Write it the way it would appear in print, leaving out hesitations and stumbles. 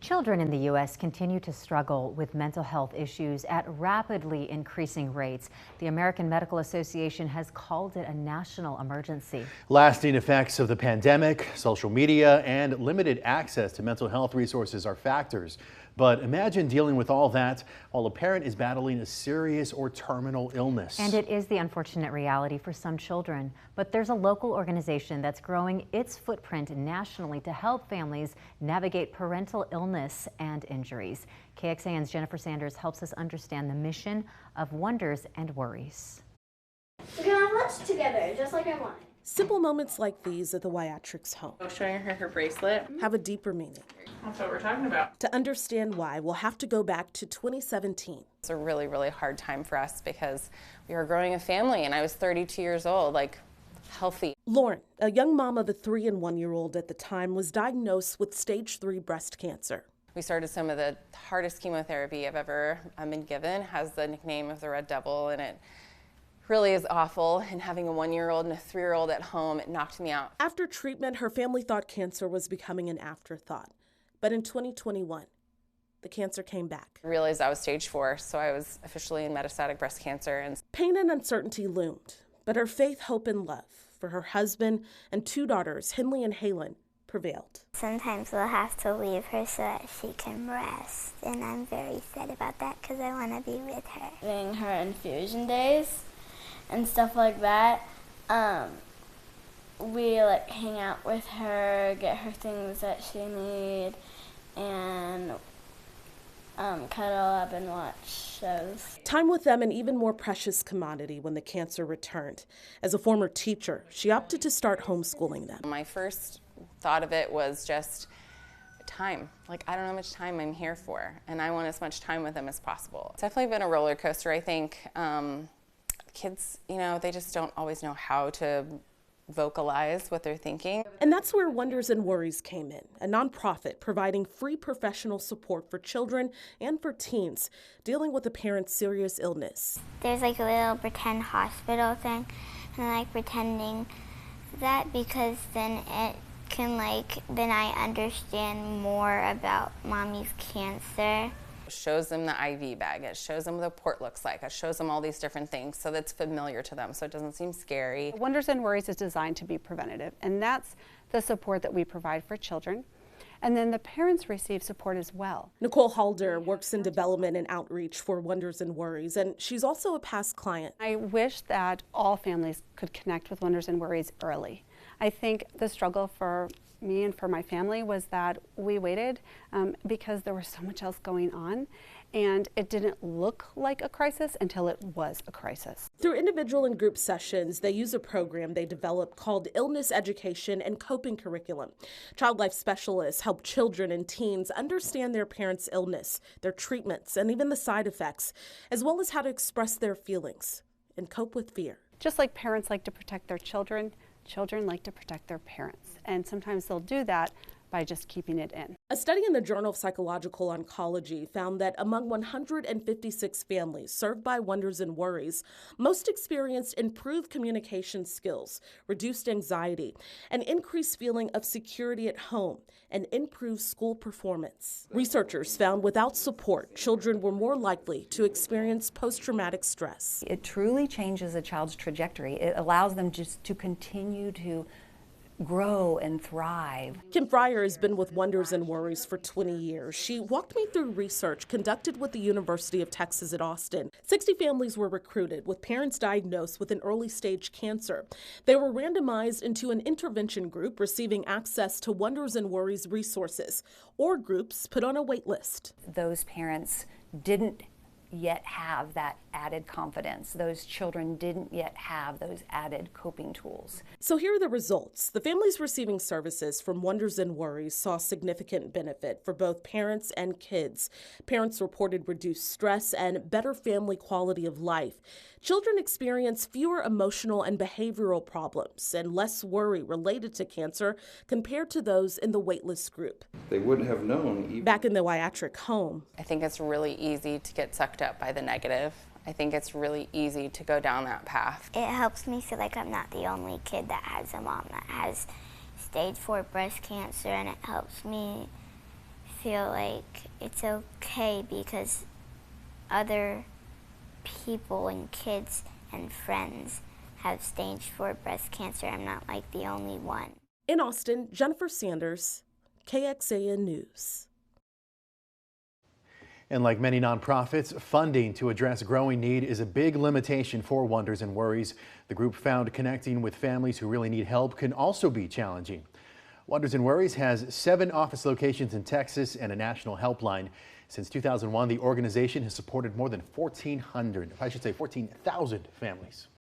Children in the U.S. continue to struggle with mental health issues at rapidly increasing rates. The American Medical Association has called it a national emergency. Lasting effects of the pandemic, social media, and limited access to mental health resources are factors. But imagine dealing with all that while a parent is battling a serious or terminal illness. And it is the unfortunate reality for some children. But there's a local organization that's growing its footprint nationally to help families navigate parental illness and injuries. KXAN's Jennifer Sanders helps us understand the mission of Wonders and Worries. We're gonna have lunch together, just like I wanted. Simple moments like these at the Wyatrix home Showing her bracelet. have a deeper meaning. That's what we're talking about. To understand why, we'll have to go back to 2017. It's a really, really hard time for us because we were growing a family and I was 32 years old, like healthy. Lauren, a young mom of a 3- and 1-year-old at the time, was diagnosed with stage 3 breast cancer. We started some of the hardest chemotherapy I've ever been given, has the nickname of the Red Devil, and it really is awful. And having a 1-year-old and a 3-year-old at home, it knocked me out. After treatment, her family thought cancer was becoming an afterthought. But in 2021, the cancer came back. I realized I was stage 4, so I was officially in metastatic breast cancer. And Pain and uncertainty loomed, but her faith, hope, and love for her husband and 2 daughters, Henley and Halen, prevailed. Sometimes we'll have to leave her so that she can rest, and I'm very sad about that because I want to be with her. Doing her infusion days and stuff like that. We hang out with her, get her things that she needs, and cuddle up and watch shows. Time with them an even more precious commodity when the cancer returned. As a former teacher, she opted to start homeschooling them. my first thought of it was just time. I don't know how much time I'm here for, and I want as much time with them as possible. It's definitely been a roller coaster, I think. Kids, they just don't always know how to vocalize what they're thinking. And that's where Wonders and Worries came in, a nonprofit providing free professional support for children and for teens dealing with a parent's serious illness. There's a little pretend hospital thing, and I like pretending that because then it can then I understand more about mommy's cancer. It shows them the IV bag, it shows them what the port looks like, it shows them all these different things so that's familiar to them, so it doesn't seem scary. Wonders and Worries is designed to be preventative, and that's the support that we provide for children. And then the parents receive support as well. Nicole Halder works in development and outreach for Wonders and Worries, and she's also a past client. I wish that all families could connect with Wonders and Worries early. I think the struggle for me and for my family was that we waited because there was so much else going on, and it didn't look like a crisis until it was a crisis. Through individual and group sessions, they use a program they developed called Illness Education and Coping Curriculum. Child life specialists help children and teens understand their parents' illness, their treatments, and even the side effects, as well as how to express their feelings and cope with fear. Just like parents like to protect their children, children like to protect their parents, and sometimes they'll do that by just keeping it in. A study in the Journal of Psychological Oncology found that among 156 families served by Wonders and Worries, most experienced improved communication skills, reduced anxiety, an increased feeling of security at home, and improved school performance. Researchers found without support, children were more likely to experience post-traumatic stress. It truly changes a child's trajectory. It allows them just to continue to grow and thrive. Kim Fryer has been with Wonders and Worries for 20 years. She walked me through research conducted with the University of Texas at Austin. 60 families were recruited with parents diagnosed with an early stage cancer. They were randomized into an intervention group receiving access to Wonders and Worries resources, or groups put on a wait list. Those parents didn't yet have that added confidence. Those children didn't yet have those added coping tools. So here are the results. The families receiving services from Wonders and Worries saw significant benefit for both parents and kids. Parents reported reduced stress and better family quality of life. Children experienced fewer emotional and behavioral problems and less worry related to cancer compared to those in the waitlist group. They wouldn't have known. Back in the Wyatrix home, I think it's really easy to get sucked up by the negative. I think it's really easy to go down that path. It helps me feel like I'm not the only kid that has a mom that has stage 4 breast cancer, and it helps me feel like it's okay because other people and kids and friends have stage 4 breast cancer. I'm not like the only one. In Austin, Jennifer Sanders, KXAN News. And like many nonprofits, funding to address growing need is a big limitation for Wonders and Worries. The group found connecting with families who really need help can also be challenging. Wonders and Worries has 7 office locations in Texas and a national helpline. Since 2001, the organization has supported more than 1,400, I should say 14,000 families.